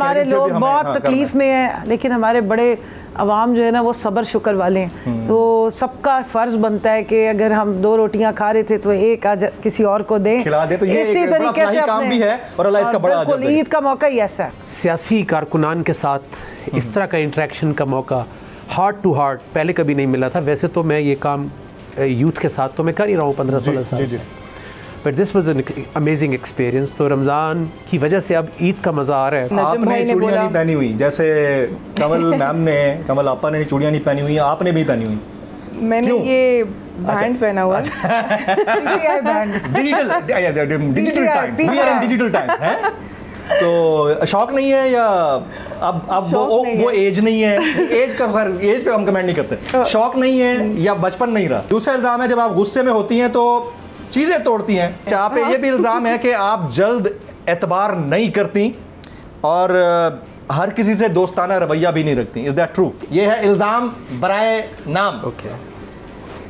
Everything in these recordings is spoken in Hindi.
हमारे लोग बहुत तकलीफ में हैं, लेकिन हमारे बड़े अवाम जो है ना वो सब्र शुक्र वाले हैं। तो सबका फ़र्ज़ बनता है कि अगर हम 2 रोटियां खा रहे थे तो एक आज किसी और को दें, खिला दे। तो ये इसी तरीके से काम भी है और अल्लाह इसका बड़ा अजर दे। ईद का मौका ही ऐसा है। सियासी कारकुनान के साथ इस तरह का इंटरेक्शन का मौका हार्ट टू हार्ट पहले कभी नहीं मिला था। वैसे तो मैं ये काम यूथ के साथ तो मैं कर ही रहा हूँ 15-16 साल से, but this was an amazing experience. तो रमज़ान की वजह से अब ईद का मज़ा आ रहा है। आपने चूड़ियाँ नहीं पहनी हुई, जैसे कमल मैम ने, कमल आपा ने चूड़ियाँ नहीं पहनी हुई, आपने भी पहनी हुई। मैंने ये बैंड पहना हुआ है। Digital time, we are in digital time है। तो शौक नहीं है या अब वो एज नहीं है, एज पे हम कमेंट नहीं करते। शौक नहीं है या बचपन नहीं रहा। दूसरा इल्ज़ाम है जब आप गुस्से में होती हैं तो चीज़ें तोड़ती हैं। चाह पे ये भी इल्ज़ाम है कि आप जल्द एतबार नहीं करती और हर किसी से दोस्ताना रवैया भी नहीं रखती। Is that true? ये है इल्ज़ाम बराए नाम।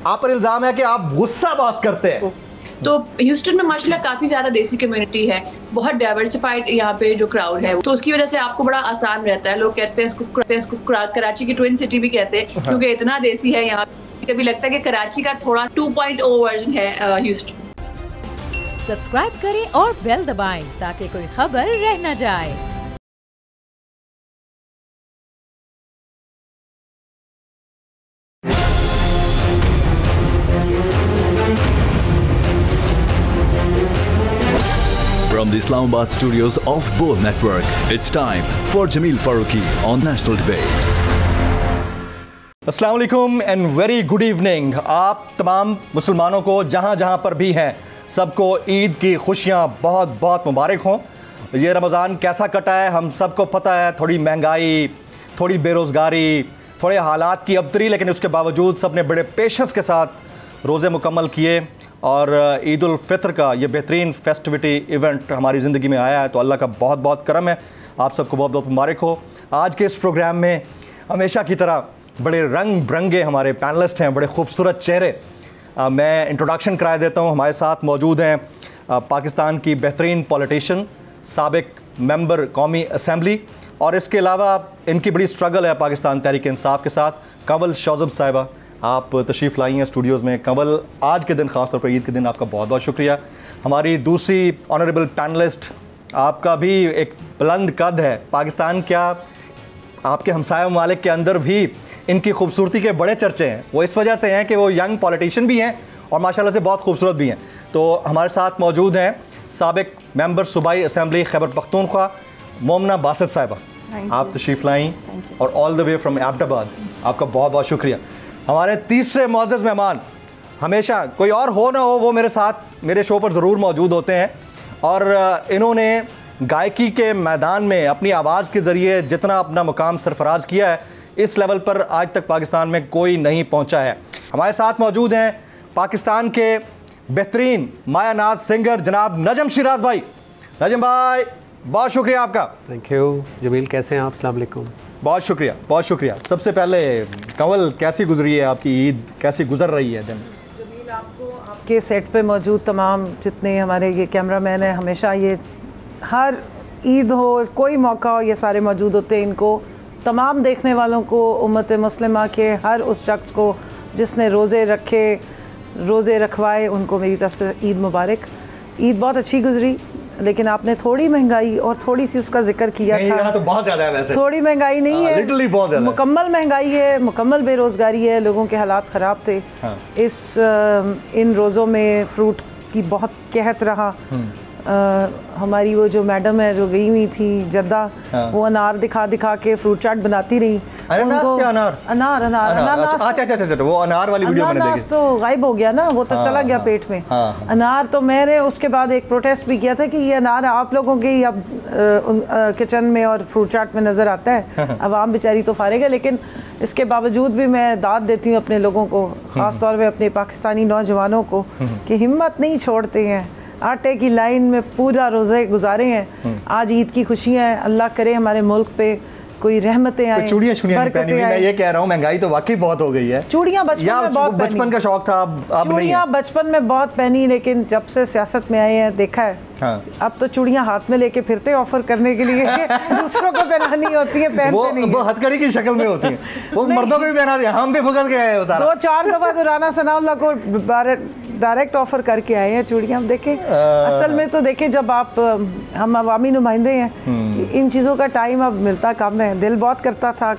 आप पर इल्ज़ाम है कि आप गुस्सा बहुत करते हैं। तो ह्यूस्टन में माशाल्लाह काफ़ी ज़्यादा देसी कम्युनिटी है, बहुत डाइवर्सिफाइड यहाँ पे जो क्राउड है, तो उसकी वजह से आपको बड़ा आसान रहता है। लोग कहते हैं इसको कराची की ट्विन सिटी भी कहते हैं क्योंकि इतना देसी है यहाँ। कभी लगता है कि कराची का थोड़ा 2.0 वर्जन है ह्यूस्टन। सब्सक्राइब करें और बेल दबाएं ताकि कोई खबर रह न जाए। From the Islamabad studios of Bold Network, it's time for Jameel Farooqi on National Debate. अस्सलाम वालेकुम एंड वेरी गुड इवनिंग। आप तमाम मुसलमानों को जहाँ जहाँ पर भी हैं सबको ईद की खुशियाँ बहुत बहुत मुबारक हों। ये रमज़ान कैसा कटा है हम सबको पता है। थोड़ी महंगाई, थोड़ी बेरोज़गारी, थोड़े हालात की अबतरी, लेकिन उसके बावजूद सब ने बड़े पेशेंस के साथ रोज़े मुकम्मल किए और ईद उल फितर का ये बेहतरीन फेस्टिविटी इवेंट हमारी ज़िंदगी में आया है। तो अल्लाह का बहुत बहुत करम है, आप सबको बहुत बहुत मुबारक हो। आज के इस प्रोग्राम में हमेशा की तरह बड़े रंग बिरंगे हमारे पैनलिस्ट हैं, बड़े खूबसूरत चेहरे। मैं इंट्रोडक्शन करा देता हूँ। हमारे साथ मौजूद हैं पाकिस्तान की बेहतरीन पॉलिटिशियन, साबिक मेंबर कौमी असम्बली, और इसके अलावा इनकी बड़ी स्ट्रगल है पाकिस्तान तहरीक इंसाफ के साथ, कंवल शौज़ब साहिबा। आप तशरीफ़ लाई हैं स्टूडियोज़ में। कंवल, आज के दिन ख़ास तौर पर ईद के दिन आपका बहुत बहुत शुक्रिया। हमारी दूसरी ऑनरेबल पैनलिस्ट, आपका भी एक बुलंद कद है। पाकिस्तान क्या आपके हमसाया ममालिक के अंदर भी इनकी खूबसूरती के बड़े चर्चे हैं। वो इस वजह से हैं कि वो यंग पॉलिटिशियन भी हैं और माशाल्लाह से बहुत खूबसूरत भी हैं। तो हमारे साथ मौजूद हैं साबिक मेंबर सूबाई असम्बली खैबर पख्तूनख्वा मोमना बासत साहिबा। आप तशरीफ़ लाई और all the way from Abbottabad, आपका बहुत बहुत शुक्रिया। हमारे तीसरे मुअज़्ज़ज़ मेहमान, हमेशा कोई और हो ना हो वो मेरे साथ मेरे शो पर ज़रूर मौजूद होते हैं और इन्होंने गायकी के मैदान में अपनी आवाज़ के ज़रिए जितना अपना मुकाम सरफराज किया है, इस लेवल पर आज तक पाकिस्तान में कोई नहीं पहुंचा है। हमारे साथ मौजूद हैं पाकिस्तान के बेहतरीन माया नाज सिंगर जनाब नजम शिराज भाई। नजम भाई, बहुत शुक्रिया आपका। Thank you. जमील, कैसे हैं आप? अस्सलाम वालेकुम। बहुत शुक्रिया, बहुत शुक्रिया। सबसे पहले कंवल, कैसी गुजरी है आपकी ईद, कैसी गुजर रही है दिन? जमील, आपको आपके सेट पे मौजूद तमाम जितने हमारे ये कैमरामैन हैं, हमेशा ये हर ईद हो कोई मौका हो ये सारे मौजूद होते हैं। इनको तमाम देखने वालों को, उम्मत मुस्लिमा के हर उस शख्स को जिसने रोज़े रखे, रोज़े रखवाए, उनको मेरी तरफ से ईद मुबारक। ईद बहुत अच्छी गुजरी, लेकिन आपने थोड़ी महंगाई और थोड़ी सी उसका जिक्र किया था। यहाँ तो बहुत ज़्यादा है वैसे। थोड़ी महंगाई नहीं है, लिटरली बहुत ज़्यादा। मुकम्मल महंगाई है, मुकम्मल बेरोज़गारी है, लोगों के हालात ख़राब थे। इन रोज़ों में फ्रूट की बहुत कहत रहा। हमारी वो जो मैडम है जो गई हुई थी जद्दा, वो अनार दिखा दिखा के फ्रूट चाट बनाती रही। अनार अच्छा, वो अनार वाली वीडियो मैंने देखी। तो गायब हो गया ना, वो तो चला गया पेट में। अनार तो मैंने उसके बाद एक प्रोटेस्ट भी किया था कि ये अनार आप लोगों के ही अब किचन में और फ्रूट चाट में नज़र आता है। अवाम बेचारी तो फारिग है, लेकिन इसके बावजूद भी मैं दाद देती हूँ अपने लोगों को, ख़ास तौर पे अपने पाकिस्तानी नौजवानों को, कि हिम्मत नहीं छोड़ते हैं। आटे की लाइन में पूरा रोज़े गुजारे हैं। आज ईद की खुशियाँ हैं। अल्लाह करे हमारे मुल्क पे कोई रहमतें आए, चूड़ियाँ नहीं पहनी हुई। मैं ये कह रहा हूँ महंगाई तो वाकई बहुत हो गई है। चूड़ियाँ बचपन का शौक था, अब नहीं। चूड़ियाँ बचपन में बहुत पहनी, लेकिन जब से सियासत में आए हैं देखा है, हाँ। अब तो चूड़ियाँ हाथ में लेके फिरते ऑफर करने के लिए दूसरों को पहनानी होती है, पहनते नहीं। वो हथकड़ी की शक्ल में होती है, वो मर्दों को भी पहना दिया, हम भी भुगत के आए। 2-4 दफा तो राना सनाउल्लाह को डायरेक्ट ऑफर करके आए हैं चूड़ियाँ। हम देखें असल में तो देखें, जब आप हम अवामी नुमाइंदे हैं, इन चीज़ों का टाइम अब मिलता कम है। दिल बहुत करता था,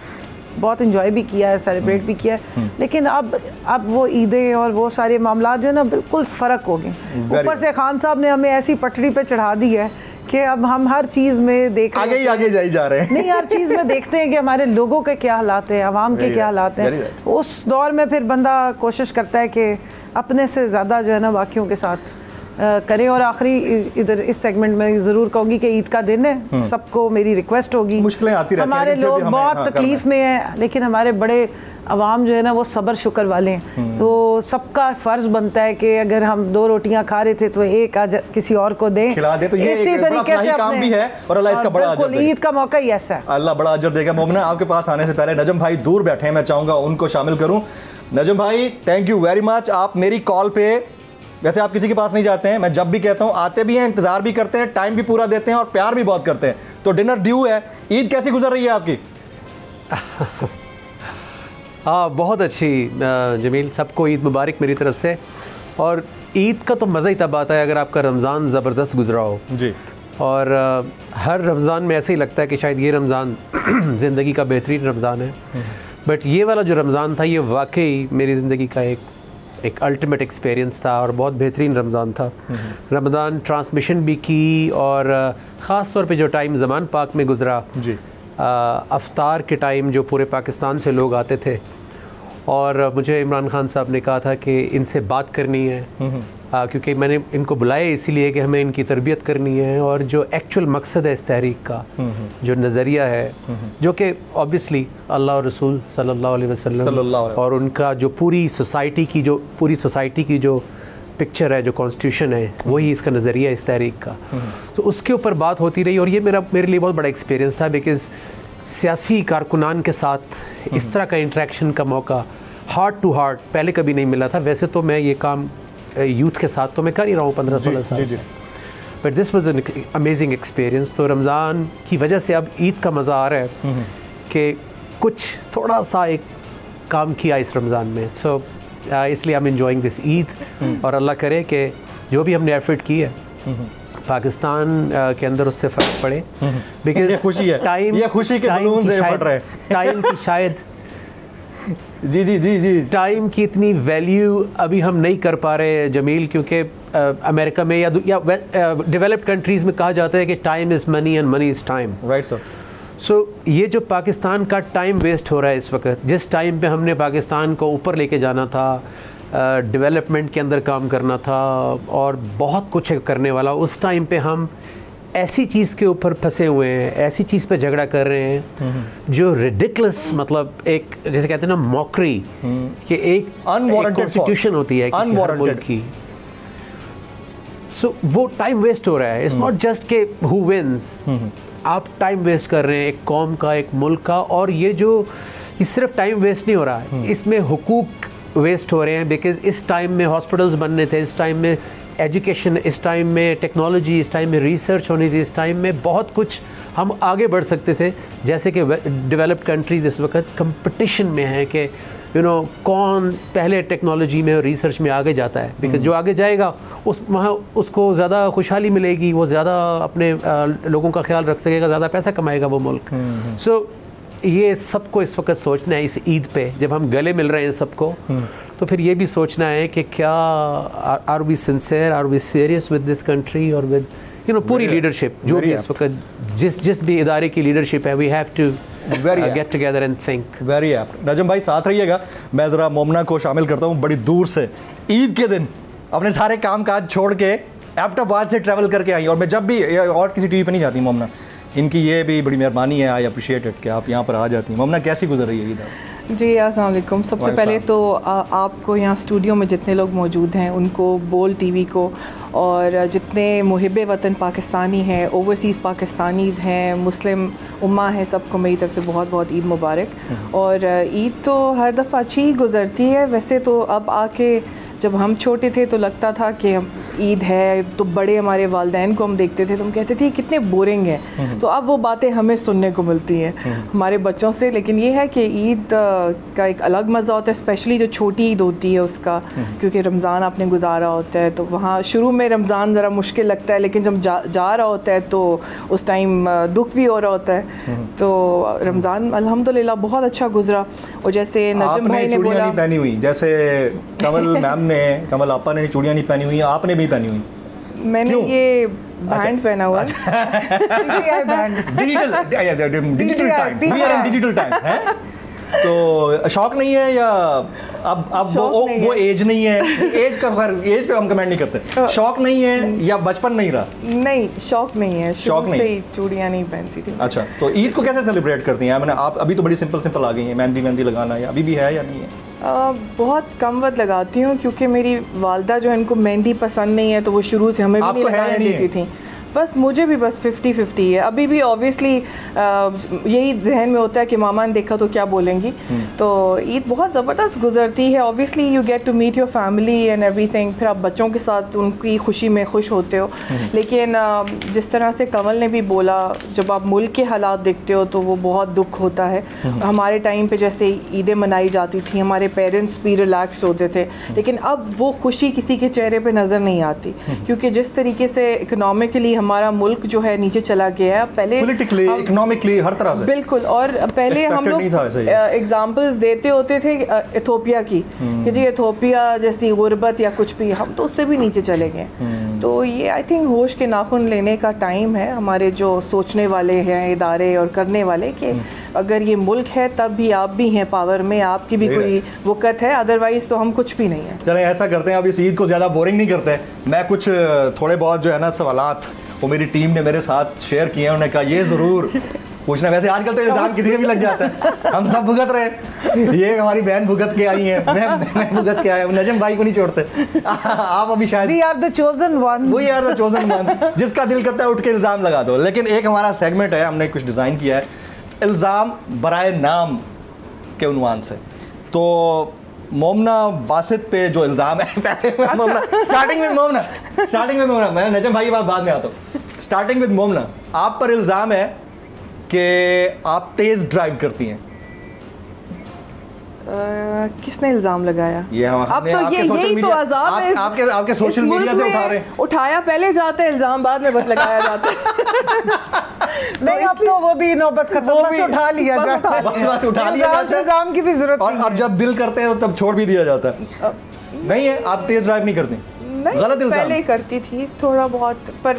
बहुत इंजॉय भी किया है, सेलिब्रेट भी किया है, लेकिन अब वो ईदें और वो सारे मामला जो है ना बिल्कुल फ़र्क हो गए। ऊपर से खान साहब ने हमें ऐसी पटड़ी पे चढ़ा दी है कि अब हम हर चीज़ में देख आगे जाई जा रहे हैं। नहीं, हर चीज़ में देखते हैं कि हमारे लोगों के क्या हालात हैं, आवाम के क्या हालात हैं। उस दौर में फिर बंदा कोशिश करता है कि अपने से ज़्यादा जो है ना बाकियों के साथ करें। और आखिरी इधर इस सेगमेंट में ज़रूर कहूँगी कि ईद का दिन है, सबको मेरी रिक्वेस्ट होगी, मुश्किलें आती रहती हैं, हमारे लोग बहुत तकलीफ़ में हैं, लेकिन हमारे बड़े अवाम जो है ना वो सब्र शुक्र वाले हैं। तो सबका फ़र्ज़ बनता है कि अगर हम 2 रोटियां खा रहे थे तो एक आज किसी और को दें, खिला दे। तो ये इसी तरीके से काम भी है और अल्लाह इसका बड़ा अजर देगा। ईद का मौका ही ऐसा है, अल्लाह बड़ा अजर देगा। मोमना, आपके पास आने से पहले नजम भाई दूर बैठे हैं, मैं चाहूँगा उनको शामिल करूँ। नजम भाई, थैंक यू वेरी मच। आप मेरी कॉल पे, वैसे आप किसी के पास नहीं जाते हैं, मैं जब भी कहता हूँ आते भी हैं, इंतज़ार भी करते हैं, टाइम भी पूरा देते हैं और प्यार भी बहुत करते हैं। तो डिनर ड्यू है, ईद कैसी गुजर रही है आपकी? हाँ, बहुत अच्छी जमील, सबको ईद मुबारक मेरी तरफ से। और ईद का तो मज़ा ही तब आता है अगर आपका रमज़ान ज़बरदस्त गुजरा हो जी। और हर रमज़ान में ऐसे ही लगता है कि शायद ये रमज़ान ज़िंदगी का बेहतरीन रमज़ान है। बट ये वाला जो रमज़ान था, ये वाकई मेरी ज़िंदगी का एक अल्टीमेट एक्सपीरियंस था और बहुत बेहतरीन रमज़ान था। रमज़ान ट्रांसमिशन भी की और ख़ास तौर पे जो टाइम ज़मान पाक में गुज़रा जी, अफ्तार के टाइम जो पूरे पाकिस्तान से लोग आते थे और मुझे इमरान खान साहब ने कहा था कि इनसे बात करनी है, क्योंकि मैंने इनको बुलाया इसीलिए कि हमें इनकी तरबियत करनी है और जो एक्चुअल मकसद है इस तहरीक का, जो नज़रिया है, जो कि ऑब्वियसली अल्लाह और रसूल सल्लल्लाहु अलैहि वसल्लम और उनका जो पूरी सोसाइटी की जो पिक्चर है, जो कॉन्स्टिट्यूशन है, वही इसका नज़रिया इस तहरीक का। तो उसके ऊपर बात होती रही और ये मेरे लिए बहुत बड़ा एक्सपीरियंस था, बिकॉज़ सियासी कारकुनान के साथ इस तरह का इंटरेक्शन का मौका हार्ट टू हार्ट पहले कभी नहीं मिला था। वैसे तो मैं ये काम यूथ के साथ तो मैं कर ही रहा हूँ 15-16 साल से, but this was an amazing experience. तो रमज़ान की वजह से अब ईद का मज़ा आ रहा है कि कुछ थोड़ा सा एक काम किया इस रमज़ान में। सो इसलिए I am enjoying this Eid और अल्लाह करे कि जो भी हमने एफर्ट की है पाकिस्तान के अंदर उससे फ़र्क पड़े, बिकॉज़ खुशी है, टाइम ये खुशी के बलून से फट रहे हैं। टाइम की शायद जी टाइम की इतनी वैल्यू अभी हम नहीं कर पा रहे जमील, क्योंकि अमेरिका में या डेवलप्ड कंट्रीज़ में कहा जाता है कि time is money and money is time, right sir. So ये जो पाकिस्तान का टाइम वेस्ट हो रहा है इस वक्त, जिस टाइम पे हमने पाकिस्तान को ऊपर लेके जाना था, डेवलपमेंट के अंदर काम करना था और बहुत कुछ करने वाला, उस टाइम पे हम ऐसी चीज़ के ऊपर फंसे हुए हैं, ऐसी चीज़ पे झगड़ा कर रहे हैं जो रिडिकुलस, मतलब एक जैसे कहते हैं ना मॉकरी, कि एक कॉन्स्टिट्यूशन होती है किसी मुल्क की। सो वो टाइम वेस्ट हो रहा है। इट्स नॉट जस्ट के हु विंस, आप टाइम वेस्ट कर रहे हैं एक कौम का, एक मुल्क का। और ये सिर्फ टाइम वेस्ट नहीं हो रहा है, इसमें हुकूक वेस्ट हो रहे हैं, बिकॉज़ इस टाइम में हॉस्पिटल्स बनने थे, इस टाइम में एजुकेशन, इस टाइम में टेक्नोलॉजी, इस टाइम में रिसर्च होनी थी, इस टाइम में बहुत कुछ हम आगे बढ़ सकते थे। जैसे कि डेवलप्ड कंट्रीज़ इस वक्त कंपटीशन में है कि कौन पहले टेक्नोलॉजी में और रिसर्च में आगे जाता है, बिकॉज जो आगे जाएगा वहाँ उसको ज़्यादा खुशहाली मिलेगी, वो ज़्यादा अपने लोगों का ख्याल रख सकेगा, ज़्यादा पैसा कमाएगा वो मुल्क। सो ये सबको इस वक्त सोचना है इस ईद पे, जब हम गले मिल रहे हैं सबको, तो फिर ये भी सोचना है कि क्या are we sincere, are we serious with this country और विद पूरी लीडरशिप जो भी इस वक्त जिस भी इदारे की लीडरशिप है, we have to get together and think. Very apt. Najam भाई साथ रहिएगा, मैं ज़रा मोमना को शामिल करता हूँ बड़ी दूर से। ईद के दिन अपने सारे काम काज छोड़ के एबटाबाद से ट्रैवल करके आई, और मैं जब भी और किसी टीवी पे नहीं जाती मोमना, इनकी ये भी बड़ी मेहरबानी है, आई अप्रिशिएट इट कि आप यहाँ पर आ जाती हैं। मोमना कैसी गुजर रही है ईद? जी अस्सलाम वालेकुम। सबसे पहले तो आपको यहाँ स्टूडियो में जितने लोग मौजूद हैं उनको, बोल टीवी को, और जितने मुहिब वतन पाकिस्तानी हैं, ओवरसीज़ पाकिस्तानीज़ हैं, मुस्लिम उम्मा है, सबको मेरी तरफ से बहुत बहुत ईद मुबारक। और ईद तो हर दफ़ा अच्छी ही गुज़रती है। वैसे तो अब आके जब हम छोटे थे तो लगता था कि ईद है तो बड़े हमारे वालिदैन को हम देखते थे तो हम कहते थे कितने बोरिंग हैं। तो अब वो बातें हमें सुनने को मिलती हैं हमारे बच्चों से। लेकिन ये है कि ईद का एक अलग मज़ा होता है, स्पेशली जो छोटी ईद होती है उसका, क्योंकि रमज़ान आपने गुजारा होता है तो वहाँ शुरू में रमज़ान ज़रा मुश्किल लगता है, लेकिन जब जा रहा होता है तो उस टाइम दुख भी हो रहा होता है। तो रमज़ान अल्हम्दुलिल्लाह बहुत अच्छा गुजरा। और जैसे नजम भाई ने बोला, नहीं पहनी हुई, जैसे कमल मैम ने, कमल आपा ने चूड़ियाँ नहीं पहनी हुई, आपने भी पहनी हुई। मैंने क्यों? ये बैंड पहना हुआ digital time, we are in digital time है। तो शौक नहीं है या अब वो एज नहीं है, एज का खैर एज पे हम कमेंट नहीं करते, शौक नहीं है या बचपन नहीं रहा? नहीं, शौक नहीं है, शौक नहीं, से ही चूड़ियाँ नहीं पहनती थी। अच्छा, तो ईद को कैसे सेलिब्रेट करती हैं? मैंने आप अभी तो बड़ी सिंपल आ गई हैं, मेहंदी लगाना या अभी भी है या नहीं है? बहुत कम वक्त लगाती हूँ क्योंकि मेरी वालदा जो है इनको मेहंदी पसंद नहीं है, तो वो शुरू से हमें भी नहीं लगाने देती थी। बस मुझे भी बस 50-50 है अभी भी। ऑब्वियसली यही जहन में होता है कि मामा ने देखा तो क्या बोलेंगी। तो ईद बहुत ज़बरदस्त गुजरती है। Obviously you get to meet your family and everything, फिर आप बच्चों के साथ उनकी खुशी में खुश होते हो। लेकिन जिस तरह से कमल ने भी बोला, जब आप मुल्क के हालात देखते हो तो वो बहुत दुख होता है। हमारे टाइम पे जैसे ईदें मनाई जाती थी, हमारे पेरेंट्स भी रिलैक्स होते थे, लेकिन अब वो खुशी किसी के चेहरे पे नज़र नहीं आती, क्योंकि जिस तरीके से इकोनॉमिकली हमारा मुल्क जो है नीचे चला गया है। पहले पॉलिटिकली, इकोनॉमिकली, हर तरह से बिल्कुल। और पहले हम लोग एग्जांपल्स देते होते थे इथोपिया की, कि जी इथोपिया जैसी गुर्बत या कुछ भी, हम तो उससे भी नीचे चले गए। तो ये आई थिंक होश के नाखून लेने का टाइम है हमारे जो सोचने वाले हैं इदारे और करने वाले, कि अगर ये मुल्क है तब भी आप भी हैं पावर में, आपकी भी कोई वक़्त है, अदरवाइज़ तो हम कुछ भी नहीं है। चलें ऐसा करते हैं, अब इस ईद को ज़्यादा बोरिंग नहीं करते। मैं कुछ थोड़े बहुत जो है ना सवालात वो मेरी टीम ने मेरे साथ शेयर किए हैं। उन्होंने कहा ये ज़रूर पूछना। वैसे आजकल तो इल्ज़ाम किसी के भी लग जाता है, हम सब भुगत रहे, ये हमारी बहन भुगत के आई है, मैं भुगत के आया हूँ, नजम भाई को नहीं छोड़ते। आप अभी शायद We are the chosen ones. We are the chosen ones। जिसका दिल करता है उठ के इल्ज़ाम लगा दो। लेकिन एक हमारा सेगमेंट है, हमने कुछ डिज़ाइन किया है इल्ज़ाम बराए नाम के उन्वान से। तो मोमना बासित पे जो इल्ज़ाम है, पहले मोमना स्टार्टिंग में मोमना, मैं नजम भाई की बात बाद में आता हूँ। स्टार्टिंग विद मोमना, आप पर इल्ज़ाम है कि आप तेज़ ड्राइव करती हैं। किसने इल्ज़ाम लगाया? ये अब तो यही तो अज़ाब है आपके सोशल मीडिया से उठा रहे हैं। उठाया पहले जाता है, इल्ज़ाम बाद में बस लगाया जाता है। नहीं, अब तो वो भी नौबत खत्म, बस उठा लिया जाता है, बस उठा लिया जाता है, इल्ज़ाम की भी जरूरत नहीं। और जब दिल करते हैं तो तब छोड़ भी दिया जाता है। नहीं है, आप तेज़ ड्राइव नहीं करती? गलत इल्ज़ाम। पहले करती थी थोड़ा बहुत, पर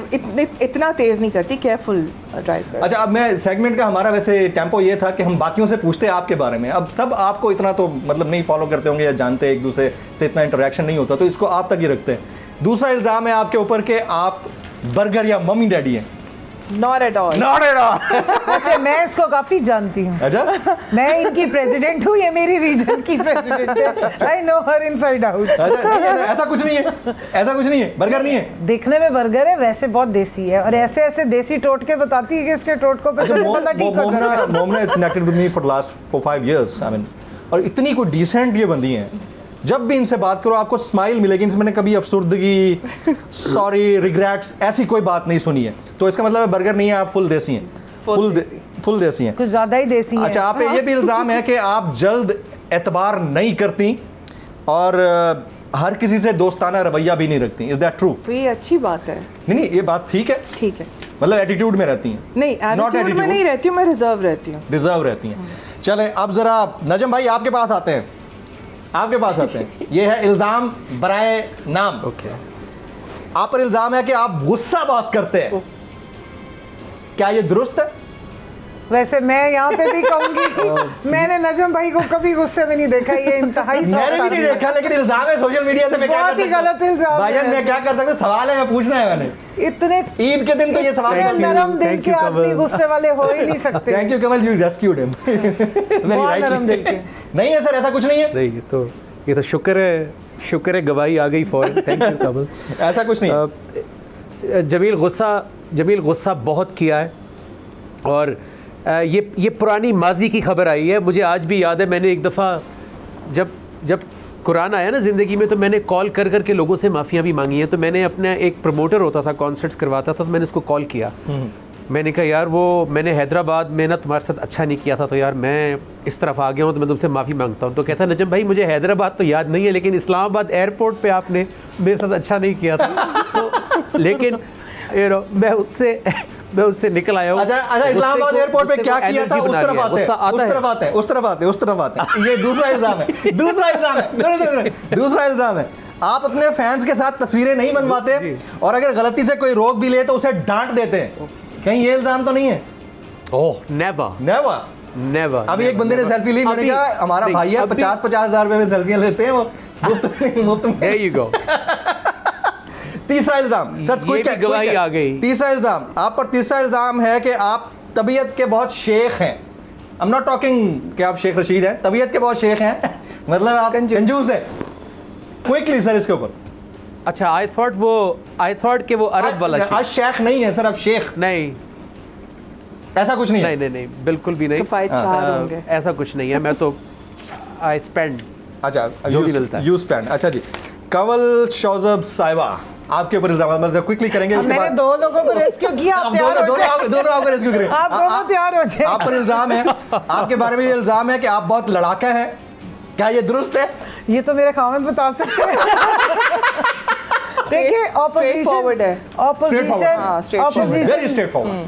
इतना तेज़ नहीं करती, केयरफुल ड्राइव करती। अच्छा, अब मैं सेगमेंट का हमारा वैसे टेम्पो ये था कि हम बाकियों से पूछते हैं आपके बारे में। अब सब आपको इतना तो मतलब नहीं फॉलो करते होंगे या जानते, एक दूसरे से इतना इंटरेक्शन नहीं होता, तो इसको आप तक ही रखते हैं। दूसरा इल्ज़ाम है आपके ऊपर कि आप बर्गर या मम्मी डैडी हैं। Not at all. Not at all. वैसे मैं इसको काफी जानती हूँ। अच्छा, मैं इनकी प्रेसिडेंट हूँ, ये मेरी रीजन की प्रेसिडेंट है। I know her inside out. अच्छा, नहीं है, ऐसा कुछ नहीं है, ऐसा कुछ नहीं है, बर्गर नहीं है। देखने में बर्गर है, वैसे बहुत देसी है, और ऐसे ऐसे देसी टोटके बताती है कि इसके टोटकों पे चले बंदा ठीक हो जाएगा। मोमना is connected with me for the last 4-5 years. I mean, और इतनी कोई डिसेंट ये बंदी हैं, जब भी इनसे बात करो आपको स्माइल मिलेगी। इनसे मैंने कभी अफसुर्दगी, सॉरी, रिग्रेट्स ऐसी कोई बात नहीं सुनी है। तो इसका मतलब बर्गर नहीं है, आप फुल देसी हैं, फुल देसी हैं, कुछ ज़्यादा ही देसी हैं। अच्छा, आप पे ये भी इल्ज़ाम है कि आप जल्द एतबार नहीं करती और हर किसी से दोस्ताना रवैया भी नहीं रखती। Is that true? तो ये अच्छी बात है। नहीं, ये बात ठीक है, ठीक है, मतलब एटीट्यूड में रहती हैं? नहीं, एटीट्यूड में नहीं रहती हूँ, मैं रिजर्व रहती हूँ। रिजर्व रहती हैं। चलें, अब ज़रा नजम भाई आपके पास आते हैं, आपके पास आते हैं। ये है इल्ज़ाम बराए नाम। ओके, आप पर इल्ज़ाम है कि आप गुस्सा बहुत करते हैं, क्या ये दुरुस्त है? वैसे मैं यहाँ पे भी कहूंगी मैंने नजम भाई को कभी गुस्से में नहीं देखा, ये इंतहाई मैंने भी नहीं देखा, लेकिन इल्जाम है सोशल मीडिया से, मैं क्या बहुत ही गलत इल्जाम भाईजान, मैं क्या कर सकता हूँ, सवाल है, मैं पूछना है मैंने। इतने ईद के दिन तो ये सवाल नरम दिल के आदमी गुस्से वाले हो ही नहीं सकते। Thank you Kamal, you rescued him very right. नरम दिल के नहीं है सर, ऐसा कुछ नहीं है। नहीं, तो ये तो शुक्र है गवाही आ गई फौरन। थैंक यू कमल। ऐसा कुछ नहीं। जमील गुस्सा बहुत किया है, और ये पुरानी माजी की खबर आई है। मुझे आज भी याद है, मैंने एक दफ़ा जब कुरान आया ना ज़िंदगी में, तो मैंने कॉल कर करके लोगों से माफ़ियाँ भी मांगी हैं। तो मैंने अपना एक प्रमोटर होता था, कॉन्सर्ट्स करवाता था, तो मैंने उसको कॉल किया। मैंने कहा यार मैंने हैदराबाद में ना तुम्हारे साथ अच्छा नहीं किया था, तो यार मैं इस तरफ आ गया हूँ, तो मैं तुमसे माफ़ी मांगता हूँ। तो कहता नजम भाई मुझे हैदराबाद तो याद नहीं है, लेकिन इस्लामाबाद एयरपोर्ट पे आपने मेरे साथ अच्छा नहीं किया था। तो लेकिन मैं उससे निकल आया हूँ। अच्छा, इस्लामाबाद एयरपोर्ट पे क्या किया था, उस तरफ आते हैं। ये दूसरा इल्जाम है। आप अपने फैंस के साथ तस्वीरें नहीं बनवाते, और अगर गलती से कोई रोक भी ले तो उसे डांट देते हैं। कहीं ये इल्जाम तो नहीं है? ओह नेवर। अभी एक बंदे ने सेल्फी ली, मैंने कहा हमारा भाई है, 50,000 रुपए में सेल्फियां लेते हैं वो मुफ्त में। There you go। तीसरा इल्जाम सर, ये भी गवाही आ गई। तीसरा इल्जाम आप पर, तीसरा इल्जाम है कि आप तबीयत के बहुत शेख हैं। आई एम नॉट टॉकिंग कि आप शेख रशीद हैं, तबीयत के बहुत शेख हैं, मतलब आप कंजूस हैं। क्विकली सर इसके ऊपर। अच्छा, आई थॉट कि वो अरब वाला शेख। आज शेख नहीं है सर, अब शेख नहीं, ऐसा कुछ नहीं है। नहीं, बिल्कुल भी नहीं। ऐसा कुछ नहीं है। मैं तो आई स्पेंड, अच्छा जो भी मिलता है यू स्पेंड। अच्छा जी, कंवल शौजब साहिबा आपके ऊपर इल्जाम, मतलब क्विकली करेंगे। उसके बाद 2 लोगों को रेस्क्यू किया, आप दोनों आपको रेस्क्यू करेंगे, आप दोनों तैयार हो जाए। आप पर इल्जाम है, आपके बारे में ये इल्जाम है कि आप बहुत लड़ाका हैं। क्या ये दुरुस्त है? ये तो मेरे खामद बता सकते हैं। देखिए,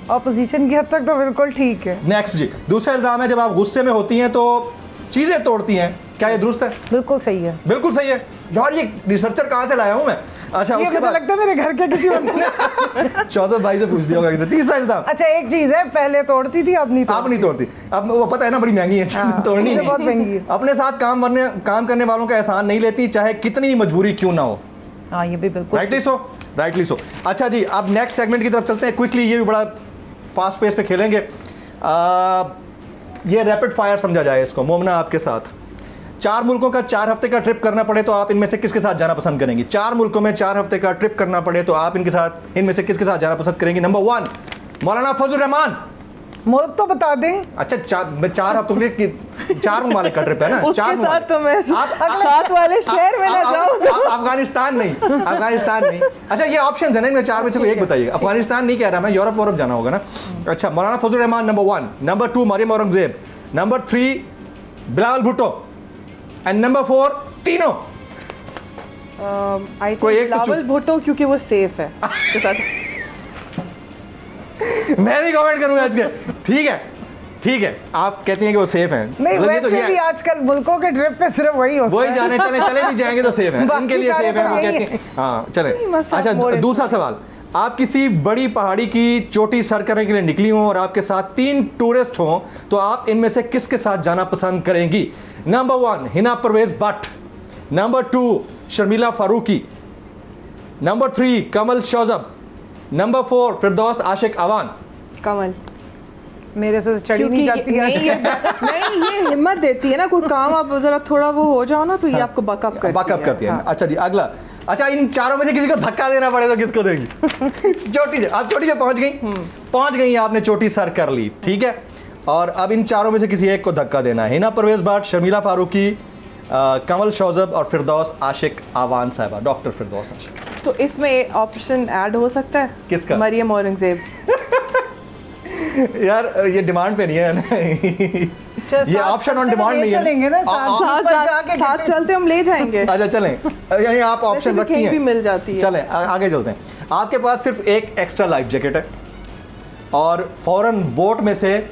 ऑपोजिशन की हद तक तो बिल्कुल ठीक है। नेक्स्ट जी, दूसरा इल्जाम है जब आप गुस्से में होती हैं तो चीजें तोड़ती हैं। क्या ये दुरुस्त है? बिल्कुल सही है, बिल्कुल सही है। यार ये रिसर्चर कहाँ से लाया हूँ मैं। अच्छा, उसके बाद लगता है मेरे घर के किसी बंदे ने शौजब भाई से पूछ दिया होगा। तीसरा इल्जाम, अच्छा एक चीज है, पहले तोड़ती थी, अब नहीं तोड़ती। अब वो पता है ना, बड़ी महंगी है तोड़नी नहीं। बहुत महंगी है। अपने साथ काम करने वालों का एहसान नहीं लेती, चाहे कितनी मजबूरी क्यों ना हो। हाँ, ये भी बिल्कुल राइटली सो। अच्छा जी, अब नेक्स्ट सेगमेंट की तरफ चलते हैं क्विकली। ये भी बड़ा फास्ट पेस पे खेलेंगे। ये रैपिड फायर समझा जाए इसको। मोमना आपके साथ 4 मुल्कों का 4 हफ्ते का ट्रिप करना पड़े तो आप इनमें से किसके साथ जाना पसंद करेंगी? 4 मुल्कों में 4 हफ्ते का ट्रिप करना पड़े तो आप इनमें से किसके साथ जाना पसंद करेंगी? नंबर 1 मौलाना फजल रहमान। मुल्क तो बता दें। अच्छा, 4 हफ्तों के लिए 4 ममालिक का ट्रिप है ना? 4 साथ तो मैं साथ वाले शहर में ना जाऊं। अफगानिस्तान नहीं। अच्छा, ये ऑप्शन है ना, इनमें 4 में से कोई एक बताइए। अफगानिस्तान नहीं कह रहा मैं, यूरोप जाना होगा ना। अच्छा, Maulana Fazl Rehman number 1, number 2 Maryam Aurangzeb, number 3 Bilawal Bhutto, and number 4 तीनों। कोई एक बिलावल भुट्टो, क्योंकि वो सेफ है। मैं भी कमेंट करूंगा आज के। ठीक है, आप कहती हैं कि वो सेफ हैं। नहीं, वैसे भी आजकल मुल्कों के ट्रिप पे सिर्फ वही जाने, चले भी जाएंगे तो सेफ है, इनके लिए सेफ है, वो कहती हैं। हाँ चले। अच्छा, दूसरा सवाल, आप किसी बड़ी पहाड़ी की चोटी सर करने के लिए निकली हों और आपके साथ 3 टूरिस्ट हों, तो आप इनमें से किसके साथ जाना पसंद करेंगी? Number 1 Hina Parvez Bhatt, number 2 Sharmila Farooqui, number 3 Kamal Shauzab, number 4 Firdous Ashiq Awan. Kamal मेरे से चढ़ी नहीं जाती है। नहीं, ये हिम्मत देती है ना, कोई काम आप जरा थोड़ा वो हो जाओ ना, तो ये आपको बकअप करती है। अच्छा जी, अगला। अच्छा, इन चारों में से किसी को धक्का देना पड़े तो किसको देगी? चोटी से। आप चोटी पे पहुंच गई, आपने चोटी सर कर ली, ठीक है। और अब इन चारों में से किसी एक को धक्का देना है। हिना परवेज भट्ट, शर्मिला फारूकी, कमल शौजब और फिरदौस आशिक आवान साहिबा, डॉक्टर फिरदौस आशिक। तो इसमें ऑप्शन ऐड हो सकता है? किसका? मरियम औरंगजेब। यार ये डिमांड पे नहीं है। ये ऑप्शन ऑन डिमांड नहीं है। साथ चलते हम ले जाएंगे। अच्छा चलें, यही आप ऑप्शन रखती हैं, भी मिल जाती है। चलें आगे चलते हैं। आपके पास सिर्फ एक एक्स्ट्रा लाइफ जैकेट है और फौरन बोट में से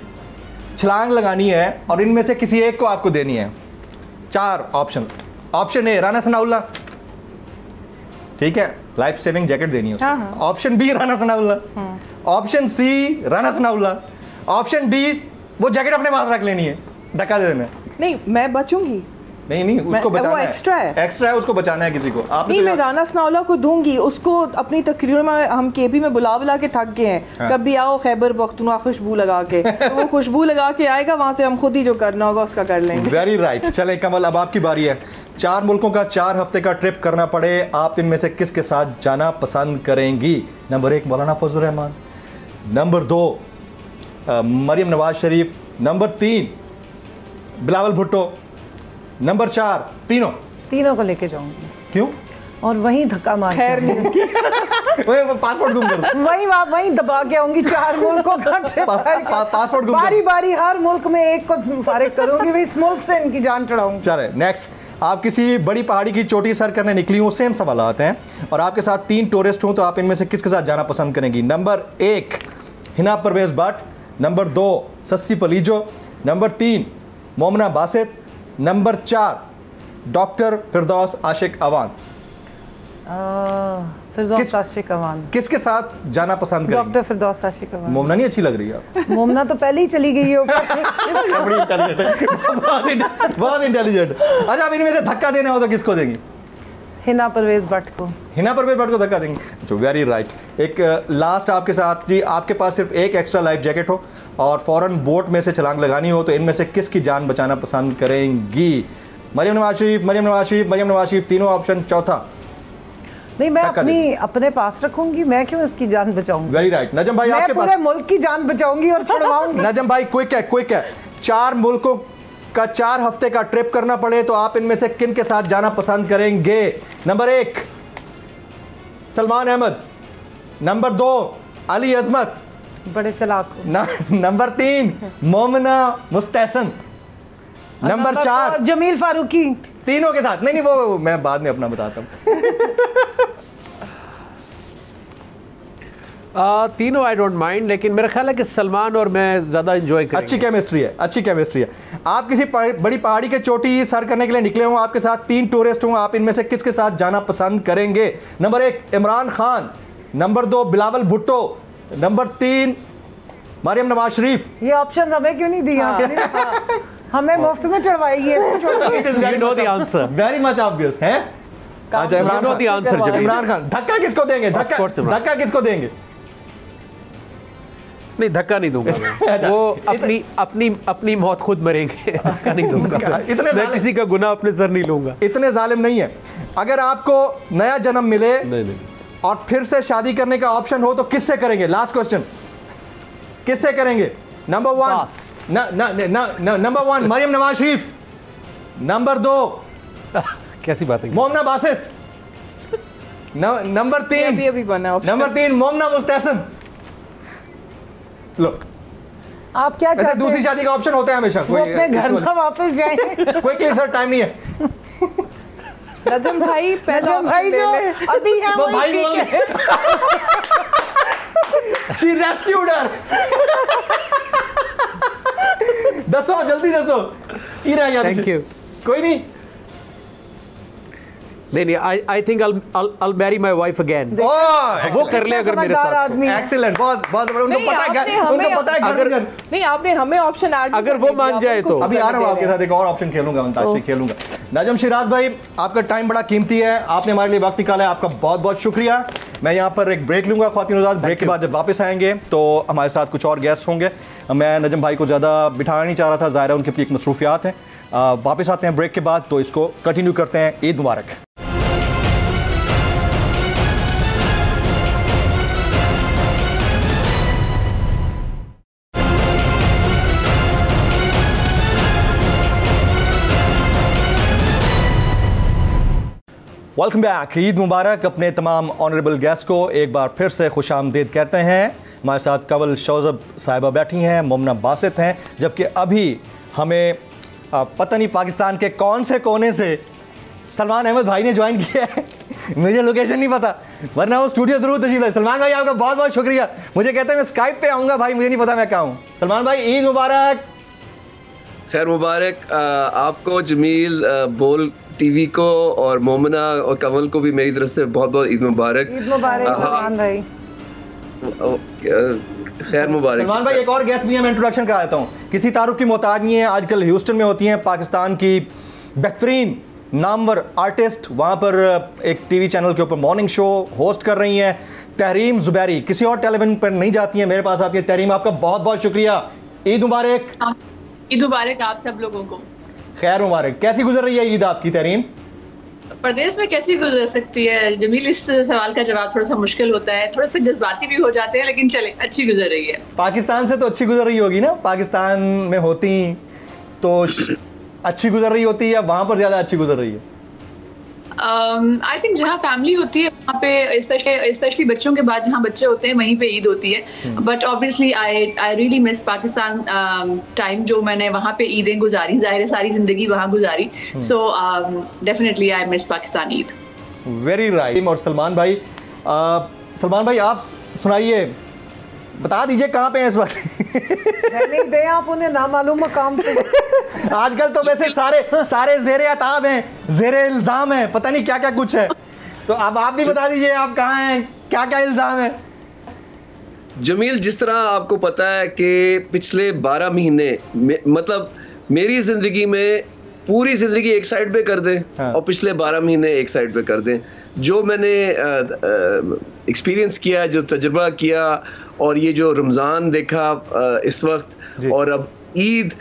छलांग लगानी है और इनमें से किसी एक को आपको देनी है। 4 option. Option A Rana Sanaullah, ठीक है, लाइफ सेविंग जैकेट देनी है उसको। Option B Rana Sanaullah, option C Rana Sanaullah, option D वो जैकेट अपने पास रख लेनी है, धक्का दे देना। नहीं, मैं बचूंगी। नहीं, उसको बचाना वो एक्स्ट्रा है। एक्स्ट्रा है, उसको बचाना है किसी को। आप नहीं, मैं राना सनाउल्लाह को दूंगी, उसको अपनी तकरीर में हम केबी में बुला के थक गए हैं। हाँ। कभी आओ खैबर पख्तूनख्वा खुशबू लगा के, तो वो खुशबू लगा के आएगा, वहाँ से हम खुद ही जो करना होगा उसका कर लेंगे। Very right. चले कमल, अब आपकी बारी है। 4 मुल्कों का 4 हफ्ते का ट्रिप करना पड़े, आप इनमें से किसके साथ जाना पसंद करेंगी? नंबर 1 मौलाना फजल रहमान, नंबर 2 मरियम नवाज शरीफ, नंबर 3 बिलावल भुट्टो, नंबर 4 तीनों को लेके जाऊंगी। क्यों? और वहीं धक्का मार खैर पासपोर्ट गुम कर दो। वहीं दबा के आऊंगी 4 मुल्कों का ट्रिप करके। पासपोर्ट गुम बारी बारी हर मुल्क में एक को फारिग करूंगी, भाई इस मुल्क से इनकी जान चढ़ाऊंगी। चले नेक्स्ट। आप किसी बड़ी पहाड़ी की चोटी सर करने निकली हो, सेम सवाल आते हैं, और आपके साथ 3 टूरिस्ट हों, तो आप इनमें से किसके साथ जाना पसंद करेंगी? Number 1 Hina Parvez Bhatt, number 2 Sassui Palijo, number 3 Momina Basit, number 4 doctor Firdous Ashiq Awan. Firdous Ashiq Awan. किसके साथ जाना पसंद करेंगे? डॉक्टर फिरदौस आशिक अवान। मोमना नहीं अच्छी लग रही है? मोमना तो पहले ही चली गई है बड़ी इंटेलिजेंट है, बहुत इंटेलिजेंट। अच्छा, अब इनमें से धक्का देना हो तो किसको देंगी? हिना परवेज भट्ट को। हिना परवेज भट्ट को धक्का देंगे। तो वेरी राइट। एक लास्ट आपके साथ जी, आपके पास सिर्फ एक एक्स्ट्रा लाइफ जैकेट हो और फौरन बोट में से छलांग लगानी हो, तो इनमें से किसकी जान बचाना पसंद करेंगी? मरियम नवाज शरीफ, तीनों ऑप्शन। चौथा नहीं, मैं अपने पास रखूंगी, मैं क्यों इसकी जान बचाऊंगी? Very right. नजम भाई, आपके पास? पूरे मुल्क की जान बचाऊंगी और छुड़वाऊंगी। नजम भाई, क्विक है। 4 मुल्कों का 4 हफ्ते का ट्रिप करना पड़े, तो आप इनमें से किन के साथ जाना पसंद करेंगे? नंबर 1 सलमान अहमद, नंबर 2 अली अजमत, बड़े चलाक हो। Number 3 मोमना Mustehsan, number 4 Jameel Farooqui. तीनों के साथ? नहीं, वो मैं बाद में अपना बताता हूँ। तीनों आई डोंट माइंड, लेकिन मेरा ख्याल है कि सलमान और मैं ज़्यादा एंजॉय करेंगे। अच्छी केमिस्ट्री है। आप किसी बड़ी पहाड़ी के चोटी सर करने के लिए निकले हों, आपके साथ 3 टूरिस्ट हों, आप इनमें से किसके साथ जाना पसंद करेंगे? Number 1 Imran Khan, number 2 Bilawal Bhutto, number 3 Maryam Nawaz Sharif. ये ऑप्शंस हमें क्यों नहीं दिया? हमें मुफ्त में चढ़वाएगी। You know the answer. Very much obvious है। अच्छा, इमरान खान। धक्का किसको देंगे? धक्का किसको देंगे? नहीं, धक्का नहीं दूंगा मैं। वो अपनी मौत खुद मरेंगे। धक्का नहीं दूंगा। मैं किसी का गुनाह अपने सर नहीं लूंगा। इतने जालिम नहीं है। अगर आपको नया जन्म मिले और फिर से शादी करने का ऑप्शन हो, तो किससे करेंगे? लास्ट क्वेश्चन, किससे करेंगे? नंबर 1 मरियम नवाज शरीफ, नंबर 2 कैसी बात है, मोमना बासित, नंबर 3 मोमना मुस्तहसन। लो, आप क्या चाहते हैं? दूसरी शादी का ऑप्शन होता है हमेशा। कोई अपने घर में वापस जाएंगे। क्विकली सर, टाइम नहीं है। नजम भाई जो अभी है वो भाई बोल गए। She rescued her. दसो, जल्दी दसो। ये रह गया। Thank you. कोई नहीं। नहीं, I think I'll marry my wife again. वो कर ले अगर मेरे साथ। एक्सीलेंट, बहुत उनको पता है अगर नहीं, आपने हमें ऑप्शन ऐड, अगर वो मान जाए तो। अभी आ रहा हूँ आपके साथ, एक और ऑप्शन खेलूंगा। नजम शिराज भाई, आपका टाइम बड़ा कीमती है, आपने हमारे लिए वक्त निकाला है, आपका बहुत बहुत शुक्रिया। मैं यहाँ पर एक ब्रेक लूंगा ख्वातीन-ओ-ज़ात। ब्रेक के बाद जब वापस आएंगे तो हमारे साथ कुछ और गेस्ट होंगे। मैं नजम भाई को ज़्यादा बिठाना नहीं चाह रहा था, ज़ाहिर है उनकी एक मसरूफियात हैं। वापस आते हैं ब्रेक के बाद, तो इसको कंटिन्यू करते हैं। ईद मुबारक। Welcome back. ईद मुबारक। अपने तमाम ऑनरेबल गेस्ट को एक बार फिर से खुश आमदीद कहते हैं। हमारे साथ कवल शौजब साहिबा बैठी हैं, मोमना बासित हैं, जबकि अभी हमें पता नहीं पाकिस्तान के कौन से कोने से सलमान अहमद भाई ने ज्वाइन किया है। मुझे लोकेशन नहीं पता, वरना वो स्टूडियो ज़रूर तशरीफ लाए। सलमान भाई, आपका बहुत बहुत शुक्रिया। मुझे कहते हैं मैं स्काइप पे आऊँगा, भाई मुझे नहीं पता मैं कहाँ हूँ। सलमान भाई, ईद मुबारक। खैर मुबारक आपको, जमील, बोल टीवी को और मोमना और कमल को भी मेरी तरफ से बहुत बहुत ईद मुबारक। ईद मुबारक सलमान भाई। खैर मुबारक। सलमान भाई एक और गेस्ट भी है, मैं इंट्रोडक्शन करा देता हूँ, किसी तारुफ की मोहताज नहीं है, आजकल ह्यूस्टन में होती हैं, पाकिस्तान की बेहतरीन नामवर आर्टिस्ट, वहाँ पर एक टीवी चैनल के ऊपर मॉर्निंग शो होस्ट कर रही हैं, तहरीम ज़ुबैरी। किसी और टेलीविजन पर नहीं जाती हैं, मेरे पास आती है। तहरीम, आपका बहुत बहुत शुक्रिया, ईद मुबारक। ईद मुबारक आप सब लोगों को। खैर मुबारक। कैसी गुजर रही है ईद आपकी तहरीम? प्रदेश में कैसी गुजर सकती है जमील, इस सवाल का जवाब थोड़ा सा मुश्किल होता है, थोड़ा सा जज्बाती भी हो जाते हैं, लेकिन चले अच्छी गुजर रही है। पाकिस्तान से तो अच्छी गुजर रही होगी ना, पाकिस्तान में होती तो अच्छी गुजर रही होती या वहाँ पर ज़्यादा अच्छी गुजर रही है? आई थिंक जहाँ फैमिली होती है वहाँ पे स्पेशली बच्चों के बाद जहाँ बच्चे होते हैं वहीं पे ईद होती है। But obviously I really miss Pakistan time, जो मैंने वहाँ पे ईदें गुजारी, जाहिर है सारी जिंदगी वहाँ गुजारी। So definitely I miss Pakistan Eid. Very right. और सलमान भाई, आप सुनाइए, बता दीजिए कहाँ पे हैं इस वक्त? नहीं दे आप उन्हें नामालूम मकाम पे। आजकल तो वैसे सारे ज़ेरे अताब हैं, ज़ेरे इल्ज़ाम हैं, पता नहीं क्या क्या कुछ है, तो अब आप भी बता दीजिए आप कहाँ हैं, क्या क्या इल्ज़ाम है? जमील, जिस तरह आपको पता है कि पिछले 12 महीने मतलब मेरी ज़िंदगी में पूरी ज़िंदगी एक साइड पे कर दें, हाँ। और पिछले 12 महीने एक साइड पे कर दें, जो मैंने एक्सपीरियंस किया, जो तजुर्बा किया, और ये जो रमज़ान देखा इस वक्त, और अब ईद,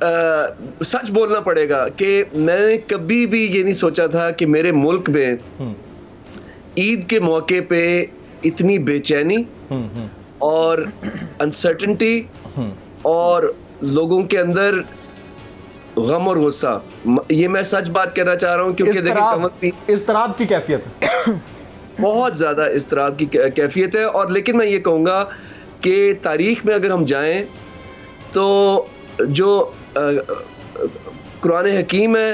सच बोलना पड़ेगा कि मैंने कभी भी ये नहीं सोचा था कि मेरे मुल्क में ईद के मौके पे इतनी बेचैनी और अनसर्टेनिटी और लोगों के अंदर गम और गुस्सा, ये मैं सच बात कहना चाह रहा हूँ, क्योंकि देखिए इज़्तिराब की कैफियत है, बहुत ज़्यादा इज़्तिराब की कैफियत है। और लेकिन मैं ये कहूँगा कि तारीख़ में अगर हम जाएं तो जो कुरान हकीम है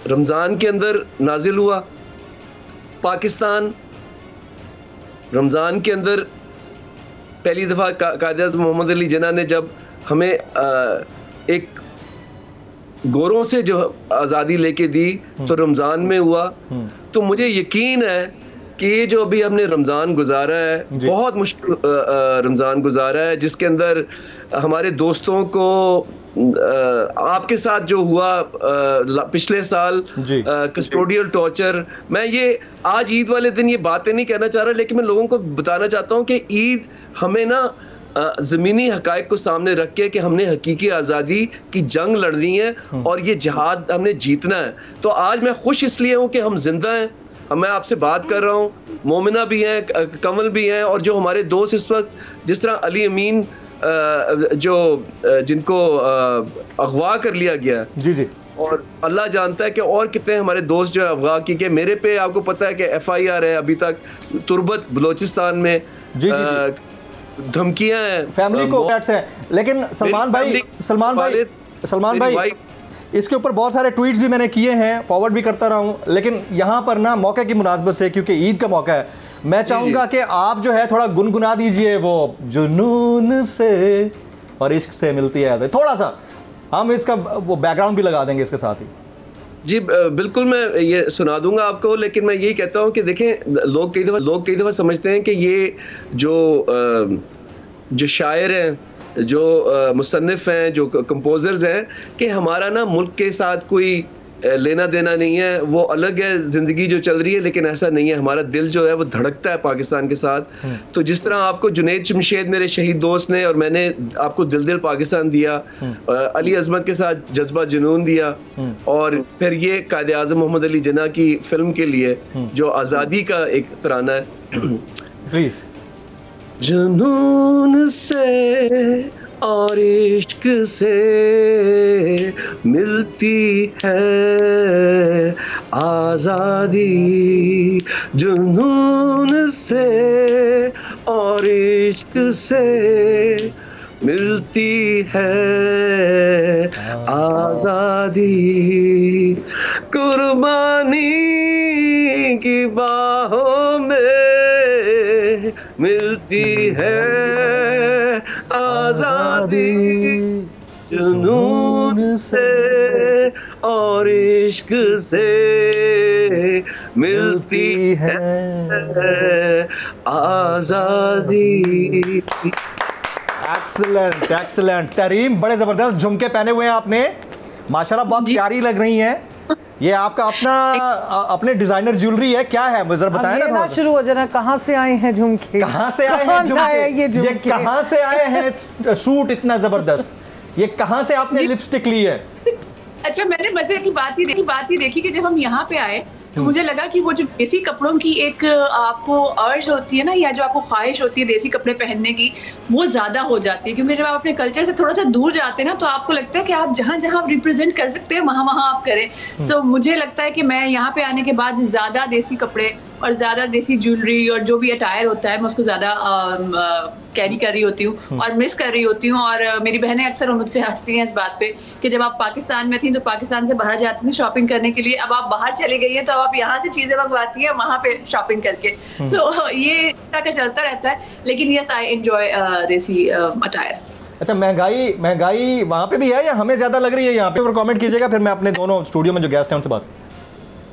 रमज़ान के अंदर नाजिल हुआ, पाकिस्तान रमज़ान के अंदर पहली दफ़ा कायद मोहम्मद अली जिन्ना ने जब हमें एक गोरों से जो आज़ादी लेके दी तो रमज़ान में हुआ। तो मुझे यकीन है कि ये जो अभी हमने रमज़ान गुजारा है, बहुत मुश्किल रमज़ान गुजारा है, जिसके अंदर हमारे दोस्तों को आपके साथ जो हुआ पिछले साल कस्टोडियल टॉर्चर, मैं ये आज ईद वाले दिन ये बातें नहीं कहना चाह रहा, लेकिन मैं लोगों को बताना चाहता हूँ कि ईद हमें ना ज़मीनी हक़ाइक़ को सामने रख के कि हमने हकीकी आज़ादी की जंग लड़नी है और ये जिहाद हमने जीतना है। तो आज मैं खुश इसलिए हूँ कि हम जिंदा हैं, मैं आपसे बात कर रहा हूँ, मोमिना भी हैं, कमल भी हैं, और जो हमारे दोस्त इस वक्त जिस तरह अली अमीन जो जिनको अगवा कर लिया गया, जी, और अल्लाह जानता है कि और कितने हमारे दोस्त जो अगवा की के, मेरे पे आपको पता है कि FIR है अभी तक तुर्बत बलोचिस्तान में, जी, धमकियां हैं, फैमिली को हैं। लेकिन सलमान भाई इसके ऊपर बहुत सारे ट्वीट्स भी मैंने किए हैं, फॉरवर्ड भी करता रहा हूँ, लेकिन यहाँ पर ना मौके की मुनासबत से, क्योंकि ईद का मौका है, मैं चाहूँगा कि आप जो है थोड़ा गुनगुना दीजिए वो जुनून से और इश्क से मिलती है, थोड़ा सा हम इसका वो बैकग्राउंड भी लगा देंगे इसके साथ ही। जी बिल्कुल, मैं ये सुना दूंगा आपको, लेकिन मैं यही कहता हूँ कि देखें, लोग कई दफ़ा समझते हैं कि ये जो शायर हैं, जो मुसन्निफ़ हैं, जो कंपोज़र्स हैं, कि हमारा ना मुल्क के साथ कोई लेना देना नहीं है, वो अलग है ज़िंदगी जो चल रही है, लेकिन ऐसा नहीं है। हमारा दिल जो है वो धड़कता है पाकिस्तान के साथ। तो जिस तरह आपको जुनैद शमशेद मेरे शहीद दोस्त ने और मैंने आपको दिल दिल पाकिस्तान दिया, अली अज़मत के साथ जज्बा जुनून दिया, और फिर ये कायद आज़म मोहम्मद अली जिन्ना की फिल्म के लिए जो आज़ादी का एक तराना है, प्लीज़। जुनून से और इश्क से मिलती है आज़ादी, जुनून से और इश्क से मिलती है आज़ादी, कुर्बानी की बाहों में मिलती है आज़ादी, जुनून से और इश्क से मिलती है आज़ादी। Excellent excellent. तहरीम, बड़े जबरदस्त झुमके पहने हुए हैं आपने, माशाल्लाह बहुत प्यारी लग रही हैं। ये आपका अपने डिजाइनर ज्वेलरी है, क्या है मुझे जरा बताएं ना थोड़ा। शुरू हो जाना, कहाँ से आए हैं झुमके, कहाँ से आए हैं झुमके, ये कहाँ से आए हैं सूट इतना जबरदस्त, ये कहाँ से आपने लिपस्टिक ली है? अच्छा, मैंने मजे की बात ही देखी कि जब हम यहाँ पे आए तो मुझे लगा कि वो जो देसी कपड़ों की एक आपको अर्ज होती है ना, या जो आपको ख्वाहिश होती है देसी कपड़े पहनने की, वो ज़्यादा हो जाती है। क्योंकि जब आप अपने कल्चर से थोड़ा सा दूर जाते हैं ना, तो आपको लगता है कि आप जहाँ जहाँ आप रिप्रेजेंट कर सकते हैं वहाँ आप करें। सो मुझे लगता है कि मैं यहाँ पे आने के बाद ज़्यादा देसी कपड़े और ज़्यादा देसी ज्वेलरी और जो भी अटायर होता है मैं उसको ज़्यादा कैरी कर रही होती हूँ और मिस कर रही होती हूँ। और मेरी बहनें अक्सर मुझसे हंसती हैं इस बात पे कि जब आप पाकिस्तान में थी तो पाकिस्तान से बाहर जाती थी शॉपिंग करने के लिए, अब आप बाहर चली गई हैं तो अब आप यहाँ से चीज़ें मंगवाती हैं वहाँ पे शॉपिंग करके। सो ये इस तरह का चलता रहता है, लेकिन यस आई एंजॉय देसी अटायर। अच्छा, महंगाई वहाँ पे भी है या हमें ज़्यादा लग रही है यहाँ पे? कमेंट कीजिएगा, फिर मैं अपने दोनों स्टूडियो में जो गेस्ट हैं उनसे बात।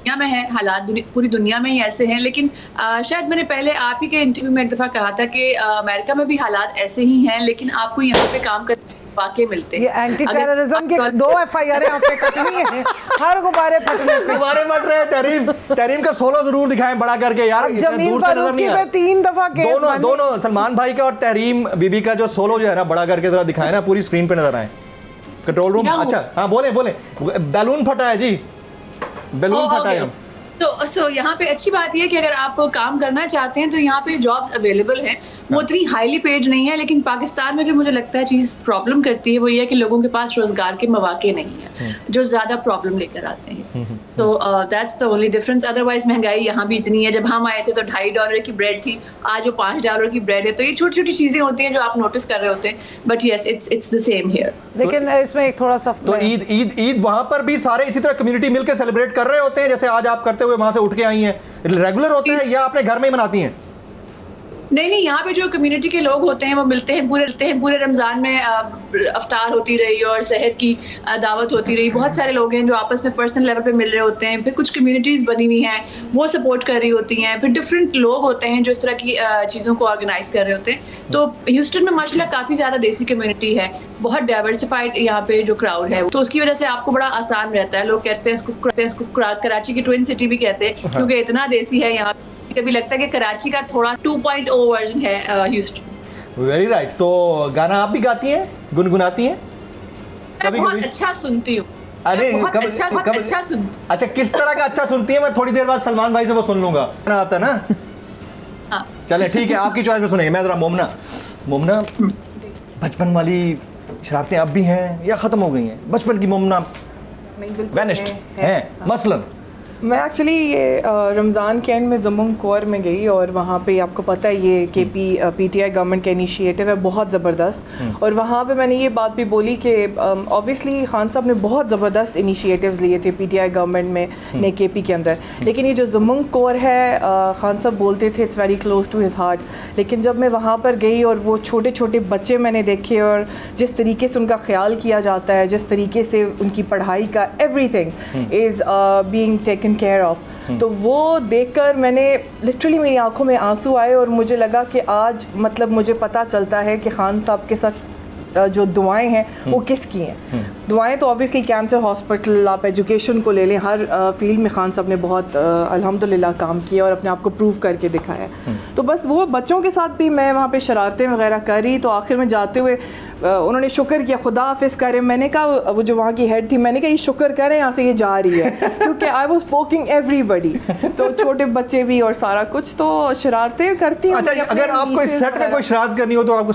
दुनिया में है हालात, पूरी दुनिया में ही ऐसे हैं, लेकिन शायद मैंने पहले आप ही के इंटरव्यू में एक दफ़ा कहा था कि अमेरिका में भी हालात ऐसे ही हैं, लेकिन आपको यहाँ पे काम कर वाकई मिलते हैं। ये एंटी टेररिज्म के 2 FIR यहाँ पे कटनी है, हर गुब्बारे फटने पे। गुब्बारे फट रहे हैं। तहरीम का सोलो जरूर दिखाएं बड़ा करके यार, इतने दूर से नजर नहीं आ रहा। 3 दफा केस दोनों सलमान भाई का और तहरीम बीबी का जो सोलो जो है ना, बड़ा करके जरा दिखाएं ना, पूरी स्क्रीन पे नजर आए। कंट्रोल रूम, अच्छा हाँ बोले बैलून फटा है जी, बैलून फटा है। तो यहाँ पे अच्छी बात यह है कि अगर आप काम करना चाहते हैं तो यहाँ पे जॉब्स अवेलेबल हैं, वो इतनी हाईली पेड नहीं है, लेकिन पाकिस्तान में जो मुझे लगता है चीज़ प्रॉब्लम करती है वो ये है कि लोगों के पास रोजगार के मौके नहीं है जो ज़्यादा प्रॉब्लम लेकर आते हैं। तो that's the only difference. Otherwise महंगाई यहाँ भी इतनी है। जब हम आए थे तो $2.5 की ब्रेड थी, आज वो $5 की ब्रेड है। तो ये छोटी छोटी चीज़ें होती हैं जो आप नोटिस कर रहे होते हैं, but yes it's the same here. लेकिन इसमें एक थोड़ा सा तो ईद वहाँ पर भी सारे इसी तरह कम्युनिटी मिलकर सेलिब्रेट कर रहे होते हैं जैसे आज आप करते हुए वहाँ से उठ के आई हैं? रेगुलर होता है या अपने घर में ही मनाती हैं? नहीं, यहाँ पे जो कम्युनिटी के लोग होते हैं वो मिलते हैं पूरे रमज़ान में अफ्तार होती रही और सहर की दावत होती रही। बहुत सारे लोग हैं जो आपस में पर्सनल लेवल पे मिल रहे होते हैं। फिर कुछ कम्युनिटीज़ बनी हुई हैं वो सपोर्ट कर रही होती हैं। फिर डिफरेंट लोग होते हैं जो इस तरह की चीज़ों को ऑर्गेनाइज कर रहे होते हैं। तो ह्यूस्टन में माशाल्लाह काफ़ी ज़्यादा देसी कम्युनिटी है, बहुत डाइवर्सिफाइड यहाँ पे जो क्राउड है, तो उसकी वजह से आपको बड़ा आसान रहता है। लोग कहते हैं इसको कराची की ट्विन सिटी भी कहते हैं क्योंकि इतना देसी है यहाँ। कभी लगता है कि कराची का थोड़ा 2.0 वर्जन है ह्यूस्टन। Very right. तो गाना आप भी गाती हैं, गुनगुनाती हैं? कभी बहुत अच्छा सुनती हूँ। अरे कब अच्छा सुनती। अच्छा, किस तरह का अच्छा सुनती है? मैं थोड़ी देर बाद सलमान भाई से वो सुन लूंगा, आता ना। हाँ। चले ठीक है, आपकी चॉइस में सुनेंगे। मैं जरा मोमना बचपन वाली शरारतें अब भी हैं या खत्म हो गई हैं? बचपन की मोमना वैनिश्ड हैं मसलन। मैं एक्चुअली ये रमज़ान के एंड में ज़मुम कोर में गई और वहाँ पे आपको पता है ये PTI गवर्नमेंट का इनिशिएटिव है बहुत ज़बरदस्त। और वहाँ पे मैंने ये बात भी बोली कि ऑब्वियसली खान साहब ने बहुत ज़बरदस्त इनिशिएटिव्स लिए थे PTI गवर्नमेंट में ने KP के अंदर, लेकिन ये जो ज़मुम कोर है खान साहब बोलते थे it's very close to his heart. लेकिन जब मैं वहाँ पर गई और वो छोटे छोटे बच्चे मैंने देखे और जिस तरीके से उनका ख्याल किया जाता है, जिस तरीके से उनकी पढ़ाई का everything is being taken care of, तो वो देखकर मैंने लिटरली मेरी आंखों में आंसू आए और मुझे लगा कि आज मतलब मुझे पता चलता है कि खान साहब के साथ जो दुआएं हैं वो किसकी हैं। दुआएं तो ऑब्वियसली कैंसर हॉस्पिटल, आप एजुकेशन को ले लें, हर फील्ड में खान साहब ने बहुत अल्हम्दुलिल्लाह काम किया और अपने आप को प्रूव करके दिखाया। तो बस वो बच्चों के साथ भी मैं वहाँ पे शरारतें वगैरह करी, तो आखिर में जाते हुए उन्होंने शुक्र किया, खुदा हाफिज़ करे। मैंने कहा, वो जो वहाँ की हेड थी, मैंने कहा ये शुक्र करें यहाँ से ये जा रही है क्योंकि आई वॉज पोकिंग एवरीबडी, तो छोटे बच्चे भी और सारा कुछ, तो शरारतें करती हैं। अच्छा, अगर आपको इस सेट में कोई शरारत करनी हो तो आपको